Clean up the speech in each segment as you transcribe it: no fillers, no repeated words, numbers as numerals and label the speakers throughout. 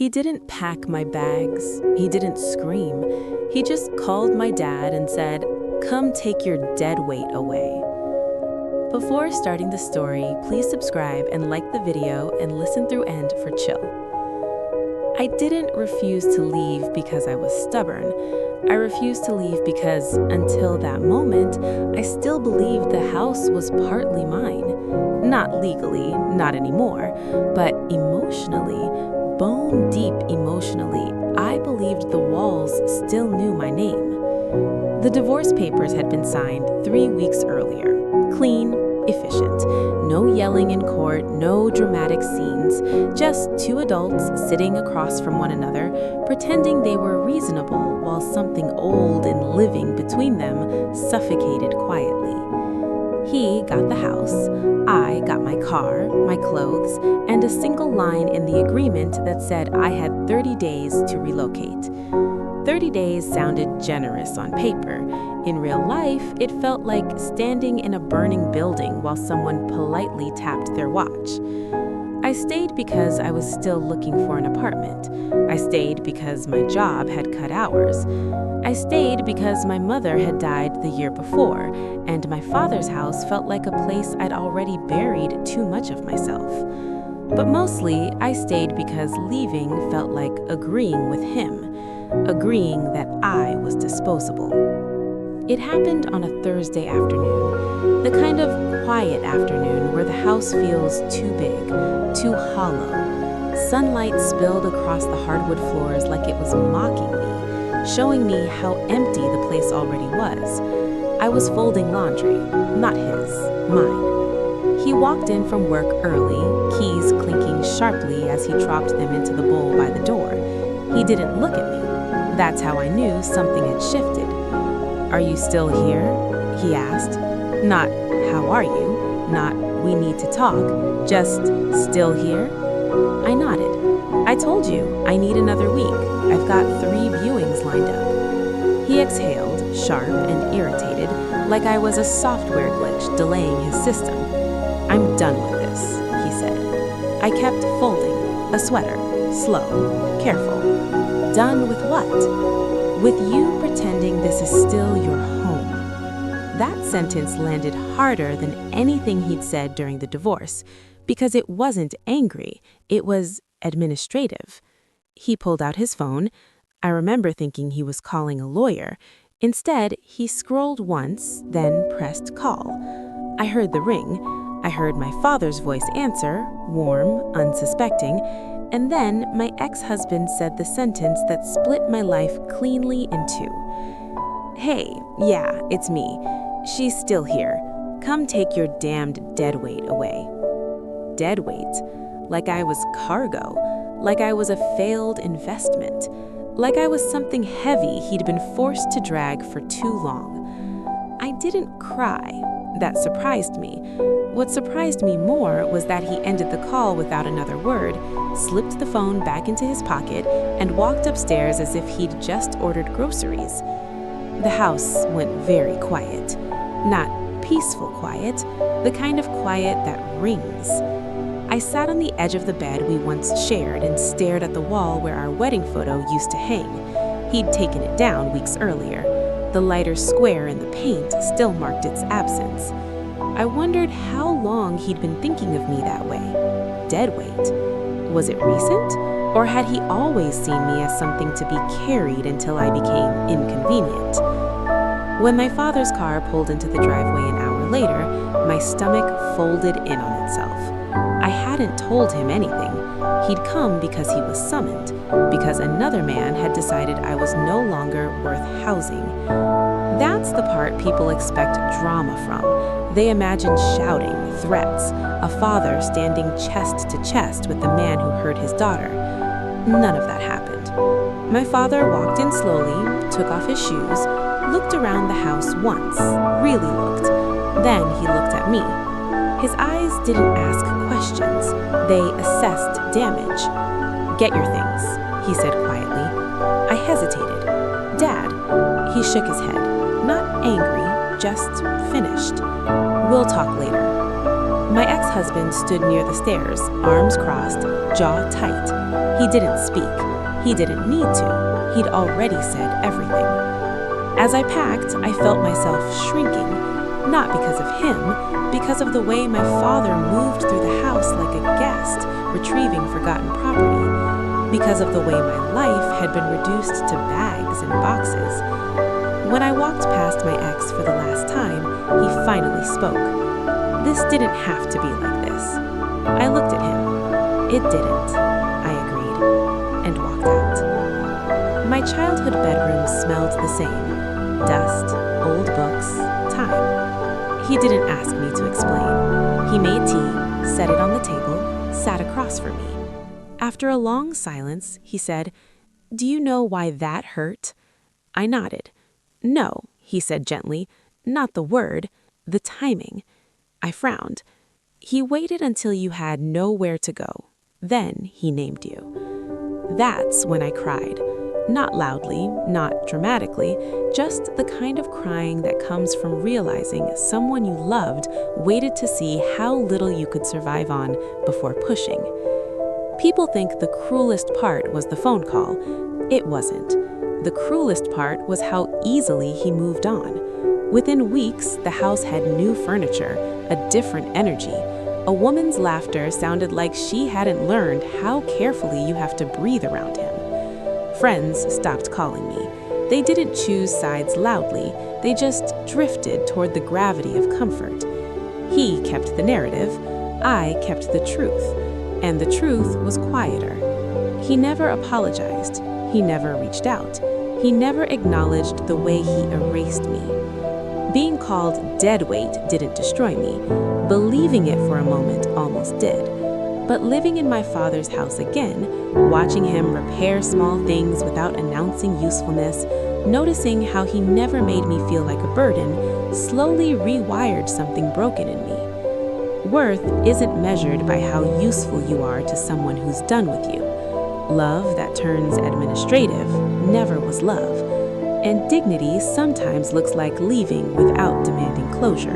Speaker 1: He didn't pack my bags. He didn't scream. He just called my dad and said, "Come take your deadweight away." Before starting the story, please subscribe and like the video and listen through end for chill. I didn't refuse to leave because I was stubborn. I refused to leave because, until that moment, I still believed the house was partly mine. Not legally, not anymore, but emotionally, bone deep emotionally, I believed the walls still knew my name. The divorce papers had been signed 3 weeks earlier. Clean, efficient. No yelling in court, no dramatic scenes. Just two adults sitting across from one another, pretending they were reasonable while something old and living between them suffocated quietly. He got the house, I got my car, my clothes, and a single line in the agreement that said I had 30 days to relocate. 30 days sounded generous on paper. In real life, it felt like standing in a burning building while someone politely tapped their watch. I stayed because I was still looking for an apartment. I stayed because my job had cut hours. I stayed because my mother had died the year before, and my father's house felt like a place I'd already buried too much of myself. But mostly, I stayed because leaving felt like agreeing with him, agreeing that I was disposable. It happened on a Thursday afternoon, the kind of quiet afternoon where the house feels too big, too hollow. Sunlight spilled across the hardwood floors like it was mocking me, showing me how empty the place already was. I was folding laundry, not his, mine. He walked in from work early, keys clinking sharply as he dropped them into the bowl by the door. He didn't look at me. That's how I knew something had shifted. "Are you still here?" he asked. Not, "How are you?" Not, "We need to talk." Just, "Still here?" I nodded. "I told you, I need another week. I've got 3 viewings lined up." He exhaled, sharp and irritated, like I was a software glitch delaying his system. "I'm done with this," he said. I kept folding, a sweater, slow, careful. Done with what? With you pretending this is still your home. That sentence landed harder than anything he'd said during the divorce, because it wasn't angry, it was administrative. He pulled out his phone. I remember thinking he was calling a lawyer. Instead, he scrolled once, then pressed call. I heard the ring. I heard my father's voice answer, warm, unsuspecting, and then my ex-husband said the sentence that split my life cleanly in 2. "Hey, yeah, it's me. She's still here. Come take your damned deadweight away." Deadweight. Like I was cargo. Like I was a failed investment. Like I was something heavy he'd been forced to drag for too long. I didn't cry. That surprised me. What surprised me more was that he ended the call without another word, slipped the phone back into his pocket, and walked upstairs as if he'd just ordered groceries. The house went very quiet. Not peaceful quiet, the kind of quiet that rings. I sat on the edge of the bed we once shared and stared at the wall where our wedding photo used to hang. He'd taken it down weeks earlier. The lighter square in the paint still marked its absence. I wondered how long he'd been thinking of me that way. Deadweight. Was it recent? Or had he always seen me as something to be carried until I became inconvenient? When my father's car pulled into the driveway an hour later, my stomach folded in on itself. I hadn't told him anything. He'd come because he was summoned, because another man had decided I was no longer worth housing. That's the part people expect drama from. They imagine shouting, threats, a father standing chest to chest with the man who hurt his daughter. None of that happened. My father walked in slowly, took off his shoes, looked around the house once, really looked. Then he looked at me. His eyes didn't ask questions. They assessed damage. "Get your things," he said quietly. I hesitated. "Dad." He shook his head. Not angry, just finished. "We'll talk later." My ex-husband stood near the stairs, arms crossed, jaw tight. He didn't speak. He didn't need to. He'd already said everything. As I packed, I felt myself shrinking, not because of him, because of the way my father moved through the house like a guest, retrieving forgotten property, because of the way my life had been reduced to bags and boxes. When I walked past my ex for the last time, he finally spoke. This didn't have to be like this. I looked at him. It didn't, I agreed, and walked out. My childhood bedroom smelled the same. Dust, old books, time. He didn't ask me to explain. He made tea, set it on the table, sat across from me. After a long silence, he said, "Do you know why that hurt?" I nodded. "No," he said gently, "not the word, the timing." I frowned. "He waited until you had nowhere to go. Then he named you." That's when I cried. Not loudly, not dramatically, just the kind of crying that comes from realizing someone you loved waited to see how little you could survive on before pushing. People think the cruelest part was the phone call. It wasn't. The cruelest part was how easily he moved on. Within weeks, the house had new furniture, a different energy. A woman's laughter sounded like she hadn't learned how carefully you have to breathe around him. Friends stopped calling me. They didn't choose sides loudly, they just drifted toward the gravity of comfort. He kept the narrative, I kept the truth, and the truth was quieter. He never apologized, he never reached out, he never acknowledged the way he erased me. Being called Deadweight didn't destroy me. Believing it for a moment almost did. But living in my father's house again, watching him repair small things without announcing usefulness, noticing how he never made me feel like a burden, slowly rewired something broken in me. Worth isn't measured by how useful you are to someone who's done with you. Love that turns administrative never was love. And dignity sometimes looks like leaving without demanding closure.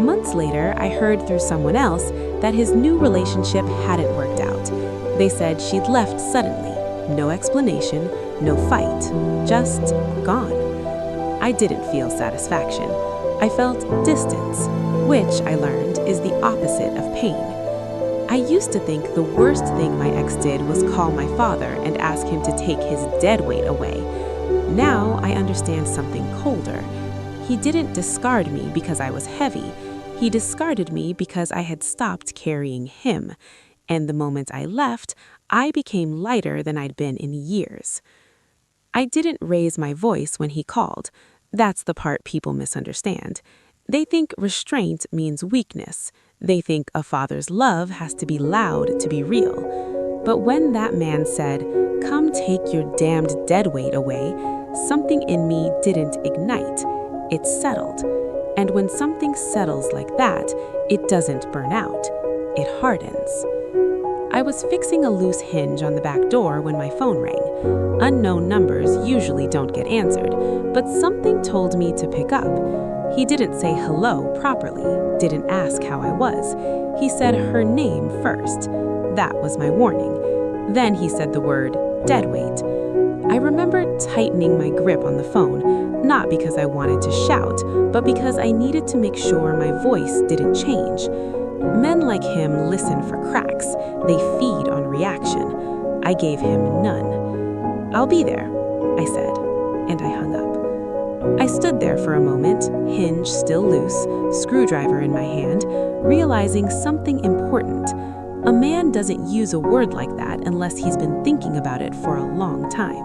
Speaker 1: Months later, I heard through someone else that his new relationship hadn't worked out. They said she'd left suddenly. No explanation, no fight, just gone. I didn't feel satisfaction. I felt distance, which I learned is the opposite of pain. I used to think the worst thing my ex did was call my father and ask him to take his deadweight away. Now I understand something colder. He didn't discard me because I was heavy. He discarded me because I had stopped carrying him. And the moment I left, I became lighter than I'd been in years. I didn't raise my voice when he called. That's the part people misunderstand. They think restraint means weakness. They think a father's love has to be loud to be real. But when that man said, "Come take your damned deadweight away," something in me didn't ignite. It settled. And when something settles like that, it doesn't burn out. It hardens. I was fixing a loose hinge on the back door when my phone rang. Unknown numbers usually don't get answered, but something told me to pick up. He didn't say hello properly, didn't ask how I was. He said her name first. That was my warning. Then he said the word deadweight. I remember tightening my grip on the phone, not because I wanted to shout, but because I needed to make sure my voice didn't change. Men like him listen for cracks. They feed on reaction. I gave him none. "I'll be there," I said, and I hung up. I stood there for a moment, hinge still loose, screwdriver in my hand, realizing something important. A man doesn't use a word like that unless he's been thinking about it for a long time.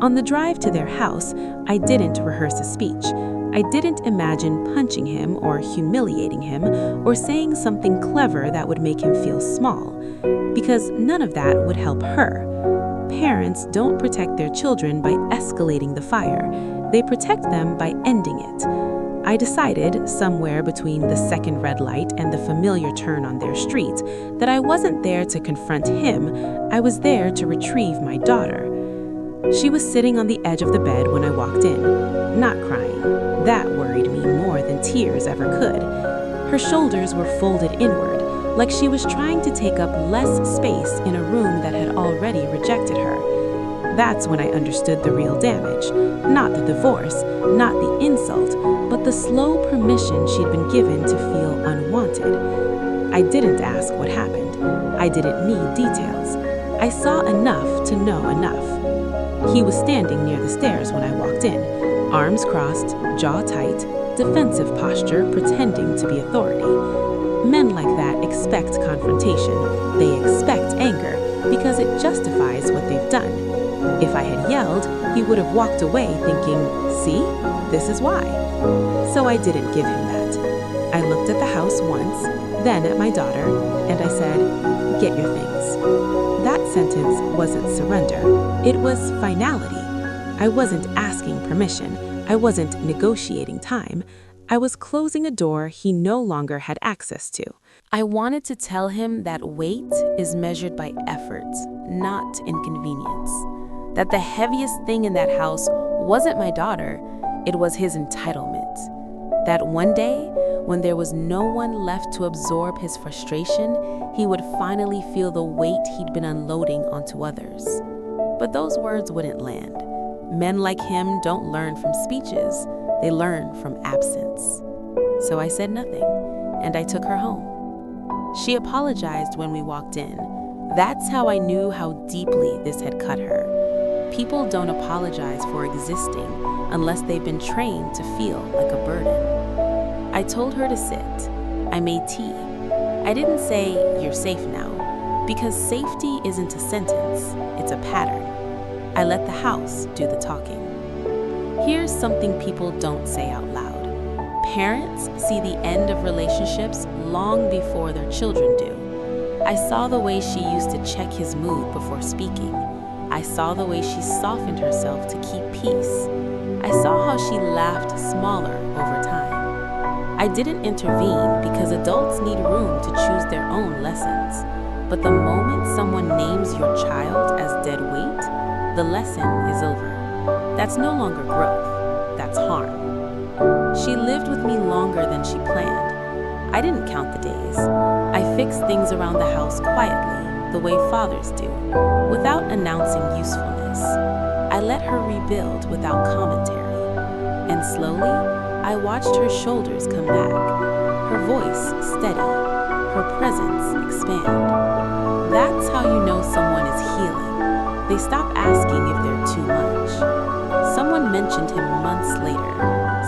Speaker 1: On the drive to their house, I didn't rehearse a speech. I didn't imagine punching him or humiliating him or saying something clever that would make him feel small, because none of that would help her. Parents don't protect their children by escalating the fire. They protect them by ending it. I decided, somewhere between the second red light and the familiar turn on their street, that I wasn't there to confront him, I was there to retrieve my daughter. She was sitting on the edge of the bed when I walked in, not crying. That worried me more than tears ever could. Her shoulders were folded inward, like she was trying to take up less space in a room that had already rejected her. That's when I understood the real damage. Not the divorce, not the insult, but the slow permission she'd been given to feel unwanted. I didn't ask what happened. I didn't need details. I saw enough to know enough. He was standing near the stairs when I walked in, arms crossed, jaw tight, defensive posture, pretending to be authority. Men like that expect confrontation. They expect anger because it justifies what they've done. If I had yelled, he would have walked away thinking, see, this is why. So I didn't give him that. I looked at the house once, then at my daughter, and I said, get your things. That sentence wasn't surrender. It was finality. I wasn't asking permission. I wasn't negotiating time. I was closing a door he no longer had access to. I wanted to tell him that weight is measured by effort, not inconvenience. That the heaviest thing in that house wasn't my daughter, it was his entitlement. That one day, when there was no one left to absorb his frustration, he would finally feel the weight he'd been unloading onto others. But those words wouldn't land. Men like him don't learn from speeches, they learn from absence. So I said nothing, and I took her home. She apologized when we walked in. That's how I knew how deeply this had cut her. People don't apologize for existing unless they've been trained to feel like a burden. I told her to sit. I made tea. I didn't say, you're safe now, because safety isn't a sentence, it's a pattern. I let the house do the talking. Here's something people don't say out loud. Parents see the end of relationships long before their children do. I saw the way she used to check his mood before speaking. I saw the way she softened herself to keep peace. I saw how she laughed smaller over time. I didn't intervene because adults need room to choose their own lessons. But the moment someone names your child as dead weight, the lesson is over. That's no longer growth, that's harm. She lived with me longer than she planned. I didn't count the days. I fixed things around the house quietly, the way fathers do, without announcing usefulness. I let her rebuild without commentary. And slowly, I watched her shoulders come back, her voice steady, her presence expand. That's how you know someone is healing. They stop asking if they're too much. Someone mentioned him months later,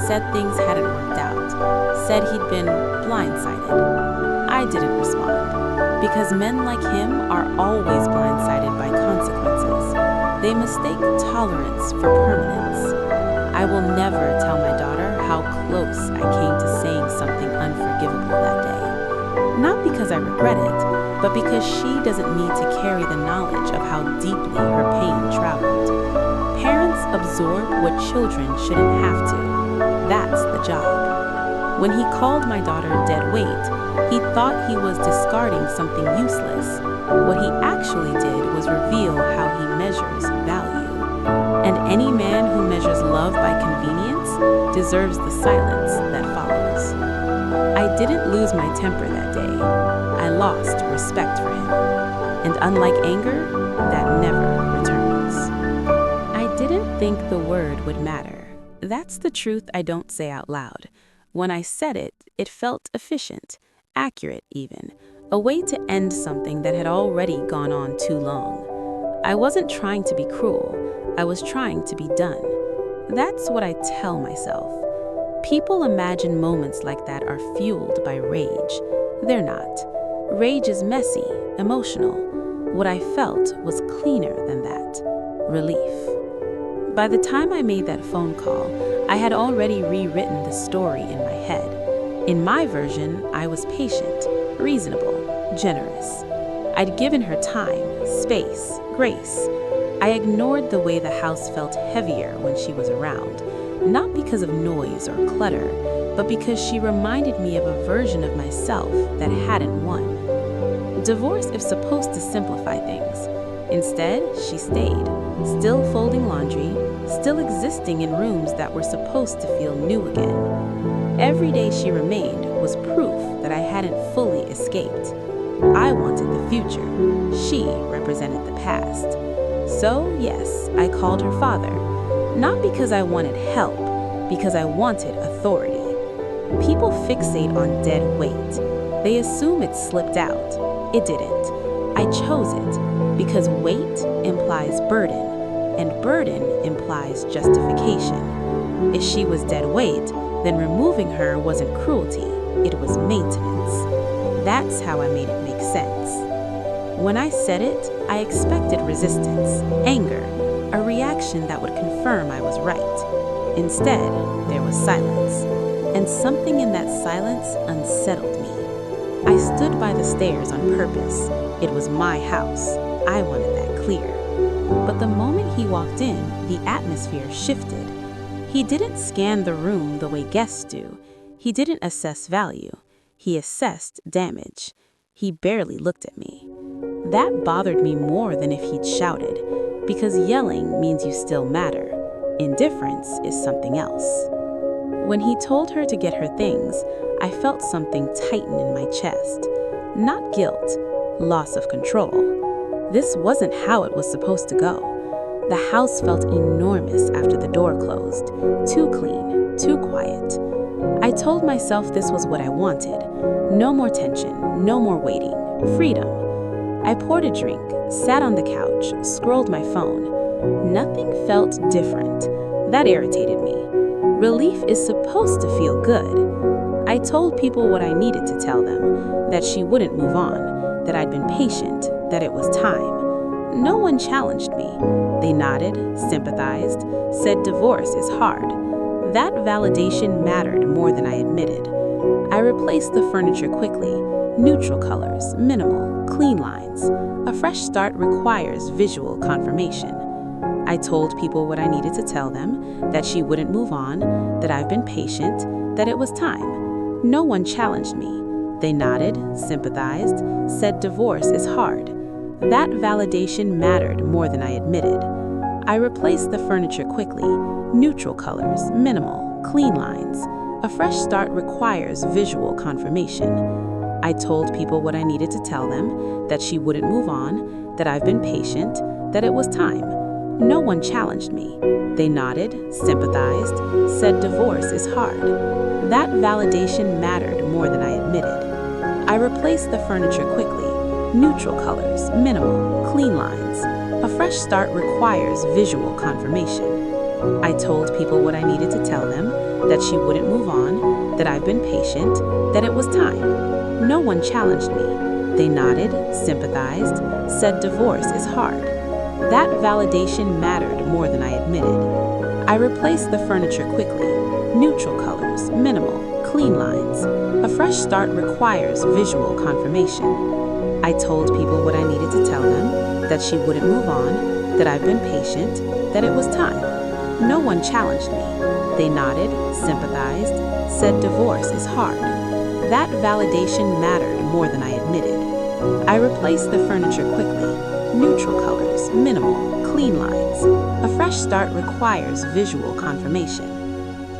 Speaker 1: said things hadn't worked out, said he'd been blindsided. I didn't respond, because men like him are always blindsided by consequences. They mistake tolerance for permanence. I will never tell my daughter how close I came to saying something unforgivable that day. Not because I regret it, but because she doesn't need to carry the knowledge of how deeply her pain traveled. Parents absorb what children shouldn't have to. That's the job. When he called my daughter dead weight, he thought he was discarding something useless. What he actually did was reveal how he measures value. And any man who measures love by convenience deserves the silence that follows. I didn't lose my temper that day. I lost respect for him. And unlike anger, that never returns. I didn't think the word would matter. That's the truth I don't say out loud. When I said it, it felt efficient, accurate even, a way to end something that had already gone on too long. I wasn't trying to be cruel. I was trying to be done. That's what I tell myself. People imagine moments like that are fueled by rage. They're not. Rage is messy, emotional. What I felt was cleaner than that. Relief. By the time I made that phone call, I had already rewritten the story in my head. In my version, I was patient, reasonable, generous. I'd given her time, space, grace. I ignored the way the house felt heavier when she was around, not because of noise or clutter, but because she reminded me of a version of myself that hadn't won. Divorce is supposed to simplify things. Instead, she stayed, still folding laundry, still existing in rooms that were supposed to feel new again. Every day she remained was proof that I hadn't fully escaped. I wanted the future. She represented the past. So, yes, I called her father. Not because I wanted help, because I wanted authority. People fixate on dead weight. They assume it slipped out. It didn't. I chose it because weight implies burden, and burden implies justification. If she was dead weight, then removing her wasn't cruelty, it was maintenance. That's how I made it make sense. When I said it, I expected resistance, anger, a reaction that would confirm I was right. Instead, there was silence, and something in that silence unsettled me. I stood by the stairs on purpose. It was my house. I wanted that clear. But the moment he walked in, the atmosphere shifted. He didn't scan the room the way guests do. He didn't assess value. He assessed damage. He barely looked at me. That bothered me more than if he'd shouted, because yelling means you still matter. Indifference is something else. When he told her to get her things, I felt something tighten in my chest. Not guilt, loss of control. This wasn't how it was supposed to go. The house felt enormous after the door closed. Too clean, too quiet. I told myself this was what I wanted. No more tension, no more waiting. Freedom. I poured a drink, sat on the couch, scrolled my phone. Nothing felt different. That irritated me. Relief is supposed to feel good. I told people what I needed to tell them, that she wouldn't move on, that I'd been patient, that it was time. No one challenged me. They nodded, sympathized, said divorce is hard. That validation mattered more than I admitted. I replaced the furniture quickly. Neutral colors, minimal, clean lines. A fresh start requires visual confirmation. I told people what I needed to tell them, that she wouldn't move on, that I've been patient, that it was time. No one challenged me. They nodded, sympathized, said divorce is hard. That validation mattered more than I admitted. I replaced the furniture quickly. Neutral colors, minimal, clean lines. A fresh start requires visual confirmation. I told people what I needed to tell them, that she wouldn't move on, that I've been patient, that it was time. No one challenged me. They nodded, sympathized, said divorce is hard. That validation mattered more than I admitted. I replaced the furniture quickly. Neutral colors, minimal, clean lines. A fresh start requires visual confirmation. I told people what I needed to tell them, that she wouldn't move on, that I've been patient, that it was time. No one challenged me. They nodded, sympathized, said divorce is hard. That validation mattered more than I admitted. I replaced the furniture quickly. Neutral colors, minimal, clean lines. A fresh start requires visual confirmation. I told people what I needed to tell them, that she wouldn't move on, that I've been patient, that it was time. No one challenged me. They nodded, sympathized, said divorce is hard. That validation mattered more than I admitted. I replaced the furniture quickly. Neutral colors, minimal, clean lines. A fresh start requires visual confirmation.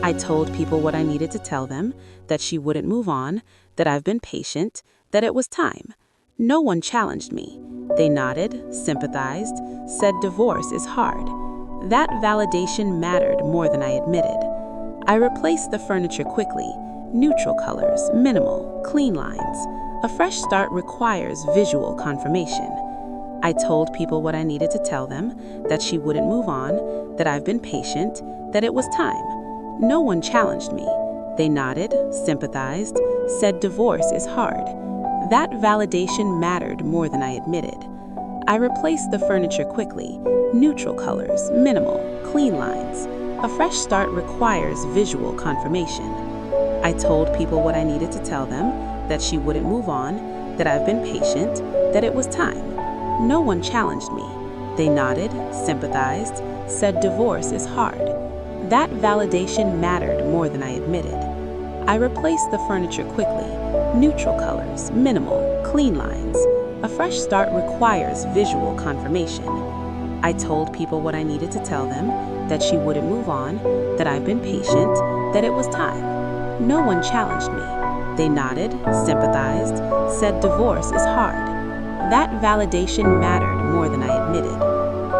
Speaker 1: I told people what I needed to tell them, that she wouldn't move on, that I've been patient, that it was time. No one challenged me. They nodded, sympathized, said divorce is hard. That validation mattered more than I admitted. I replaced the furniture quickly. Neutral colors, minimal, clean lines. A fresh start requires visual confirmation. I told people what I needed to tell them, that she wouldn't move on, that I've been patient, that it was time. No one challenged me. They nodded, sympathized, said divorce is hard. That validation mattered more than I admitted. I replaced the furniture quickly. Neutral colors, minimal, clean lines. A fresh start requires visual confirmation. I told people what I needed to tell them, that she wouldn't move on, that I've been patient, that it was time. No one challenged me. They nodded, sympathized, said divorce is hard. That validation mattered more than I admitted. I replaced the furniture quickly. Neutral colors, minimal, clean lines. A fresh start requires visual confirmation. I told people what I needed to tell them, that she wouldn't move on, that I've been patient, that it was time. No one challenged me. They nodded, sympathized, said divorce is hard. That validation mattered more than I admitted.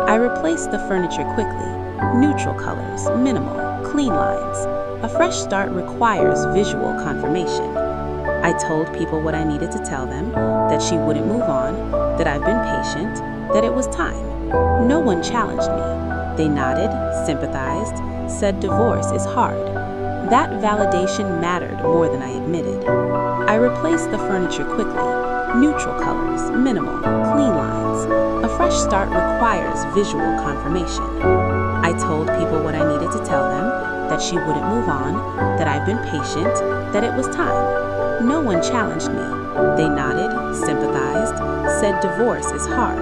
Speaker 1: I replaced the furniture quickly. Neutral colors, minimal, clean lines. A fresh start requires visual confirmation. I told people what I needed to tell them, that she wouldn't move on, that I've been patient, that it was time. No one challenged me. They nodded, sympathized, said divorce is hard. That validation mattered more than I admitted. I replaced the furniture quickly. Neutral colors, minimal, clean lines. A fresh start requires visual confirmation. I told people what I needed to tell them, that she wouldn't move on, that I've been patient, that it was time. No one challenged me. They nodded, sympathized, said divorce is hard.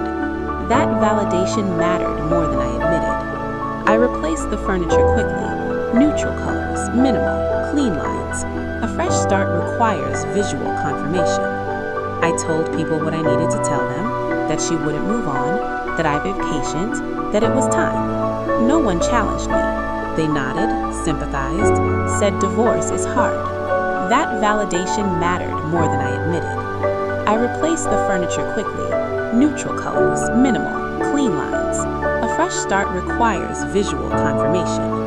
Speaker 1: That validation mattered more than I admitted. I replaced the furniture quickly. Neutral colors, minimal, clean lines. A fresh start requires visual confirmation. I told people what I needed to tell them, that she wouldn't move on, that I've been patient, that it was time. No one challenged me. They nodded, sympathized, said divorce is hard. That validation mattered more than I admitted. I replaced the furniture quickly. Neutral colors, minimal, clean lines. A fresh start requires visual confirmation.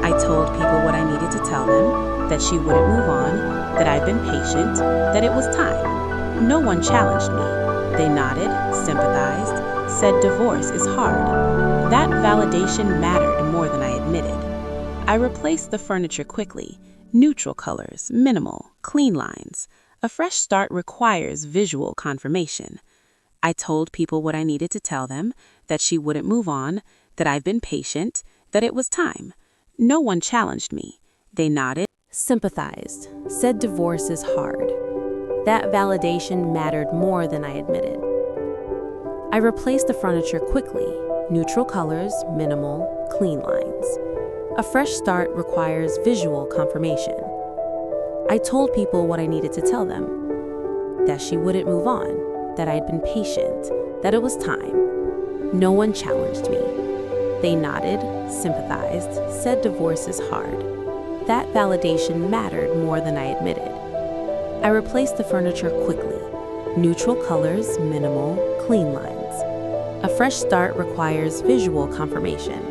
Speaker 1: I told people what I needed to tell them, that she wouldn't move on, that I've been patient, that it was time. No one challenged me. They nodded, sympathized, said divorce is hard. That validation mattered more than I admitted. I replaced the furniture quickly. Neutral colors, minimal, clean lines. A fresh start requires visual confirmation. I told people what I needed to tell them, that she wouldn't move on, that I've been patient, that it was time. No one challenged me. They nodded, sympathized, said divorce is hard. That validation mattered more than I admitted. I replaced the furniture quickly. Neutral colors, minimal, clean lines. A fresh start requires visual confirmation. I told people what I needed to tell them, that she wouldn't move on, that I'd been patient, that it was time. No one challenged me. They nodded, sympathized, said divorce is hard. That validation mattered more than I admitted. I replaced the furniture quickly. Neutral colors, minimal, clean lines. A fresh start requires visual confirmation.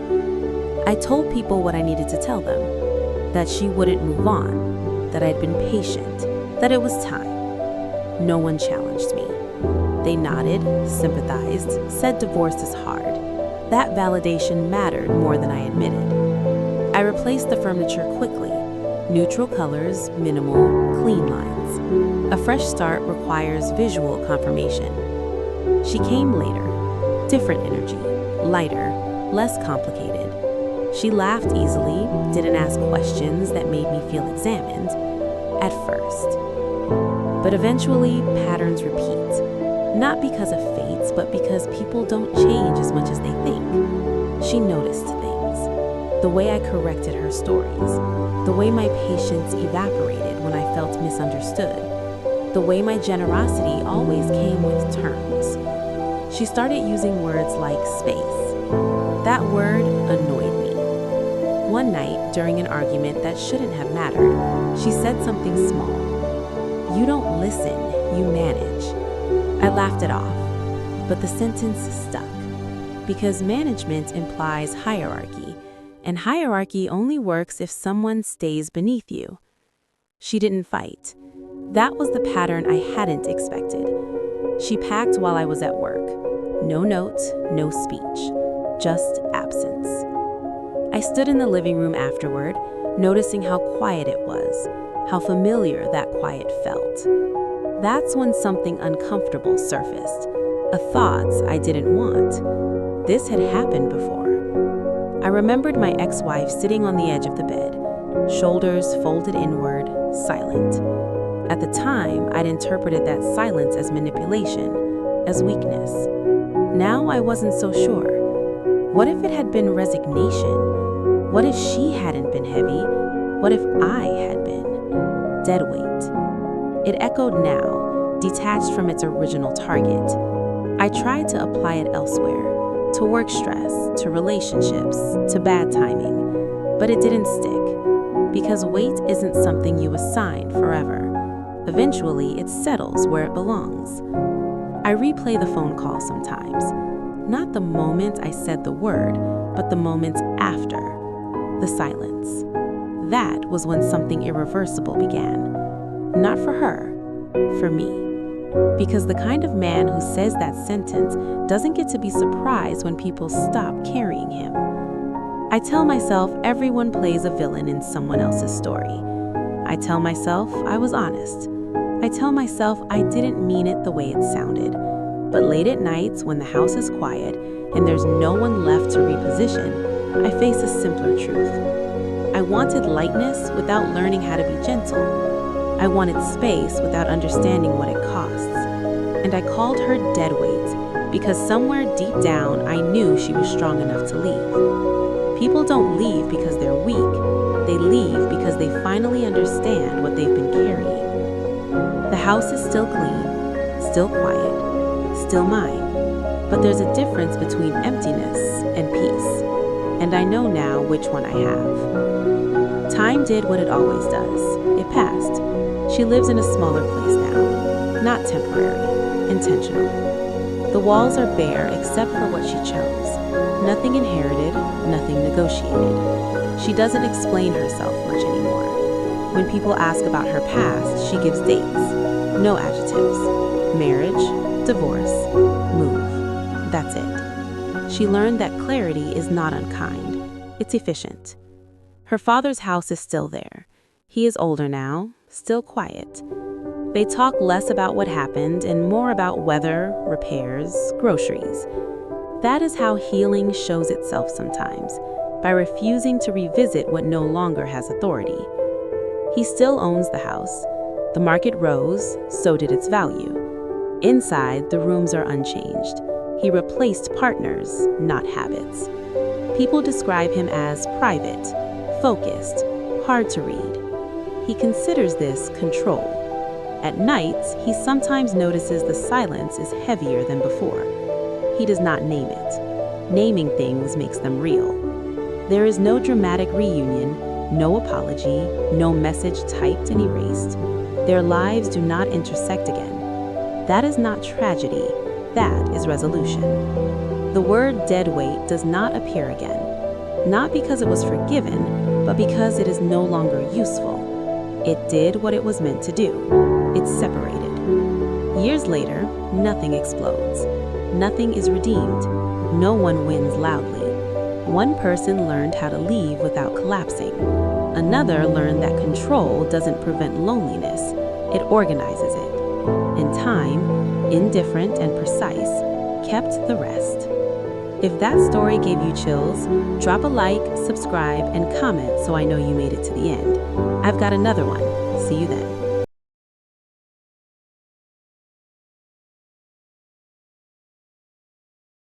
Speaker 1: I told people what I needed to tell them, that she wouldn't move on, that I'd been patient, that it was time. No one challenged me. They nodded, sympathized, said divorce is hard. That validation mattered more than I admitted. I replaced the furniture quickly. Neutral colors, minimal, clean lines. A fresh start requires visual confirmation. She came later. Different energy, lighter, less complicated. She laughed easily, didn't ask questions that made me feel examined, at first. But eventually, patterns repeat. Not because of fates, but because people don't change as much as they think. She noticed things. The way I corrected her stories. The way my patience evaporated when I felt misunderstood. The way my generosity always came with terms. She started using words like space. That word annoyed me. One night, during an argument that shouldn't have mattered, she said something small. You don't listen, you manage. I laughed it off, but the sentence stuck. Because management implies hierarchy, and hierarchy only works if someone stays beneath you. She didn't fight. That was the pattern I hadn't expected. She packed while I was at work. No notes, no speech, just absence. I stood in the living room afterward, noticing how quiet it was, how familiar that quiet felt. That's when something uncomfortable surfaced, a thought I didn't want. This had happened before. I remembered my ex-wife sitting on the edge of the bed, shoulders folded inward, silent. At the time, I'd interpreted that silence as manipulation, as weakness. Now I wasn't so sure. What if it had been resignation? What if she hadn't been heavy? What if I had been? Deadweight. It echoed now, detached from its original target. I tried to apply it elsewhere, to work stress, to relationships, to bad timing. But it didn't stick, because weight isn't something you assign forever. Eventually, it settles where it belongs. I replay the phone call sometimes. Not the moment I said the word, but the moments after. The silence. That was when something irreversible began. Not for her, for me. Because the kind of man who says that sentence doesn't get to be surprised when people stop carrying him. I tell myself everyone plays a villain in someone else's story. I tell myself I was honest. I tell myself I didn't mean it the way it sounded. But late at nights, when the house is quiet and there's no one left to reposition, I face a simpler truth. I wanted lightness without learning how to be gentle. I wanted space without understanding what it costs. And I called her Deadweight because somewhere deep down I knew she was strong enough to leave. People don't leave because they're weak. They leave because they finally understand what they've been carrying. The house is still clean, still quiet, still mine. But there's a difference between emptiness and peace. And I know now which one I have. Time did what it always does. It passed. She lives in a smaller place now. Not temporary, intentional. The walls are bare except for what she chose. Nothing inherited, nothing negotiated. She doesn't explain herself much anymore. When people ask about her past, she gives dates. No adjectives. Marriage, divorce, move. That's it. She learned that clarity is not unkind. It's efficient. Her father's house is still there. He is older now, still quiet. They talk less about what happened and more about weather, repairs, groceries. That is how healing shows itself sometimes, by refusing to revisit what no longer has authority. He still owns the house. The market rose, so did its value. Inside, the rooms are unchanged. He replaced partners, not habits. People describe him as private, focused, hard to read. He considers this control. At nights, he sometimes notices the silence is heavier than before. He does not name it. Naming things makes them real. There is no dramatic reunion, no apology, no message typed and erased. Their lives do not intersect again. That is not tragedy. That is resolution. The word deadweight does not appear again. Not because it was forgiven, but because it is no longer useful. It did what it was meant to do. It separated. Years later, nothing explodes. Nothing is redeemed. No one wins loudly. One person learned how to leave without collapsing. Another learned that control doesn't prevent loneliness. It organizes it. And time, indifferent and precise, kept the rest. If that story gave you chills, drop a like, subscribe, and comment so I know you made it to the end. I've got another one. See you then.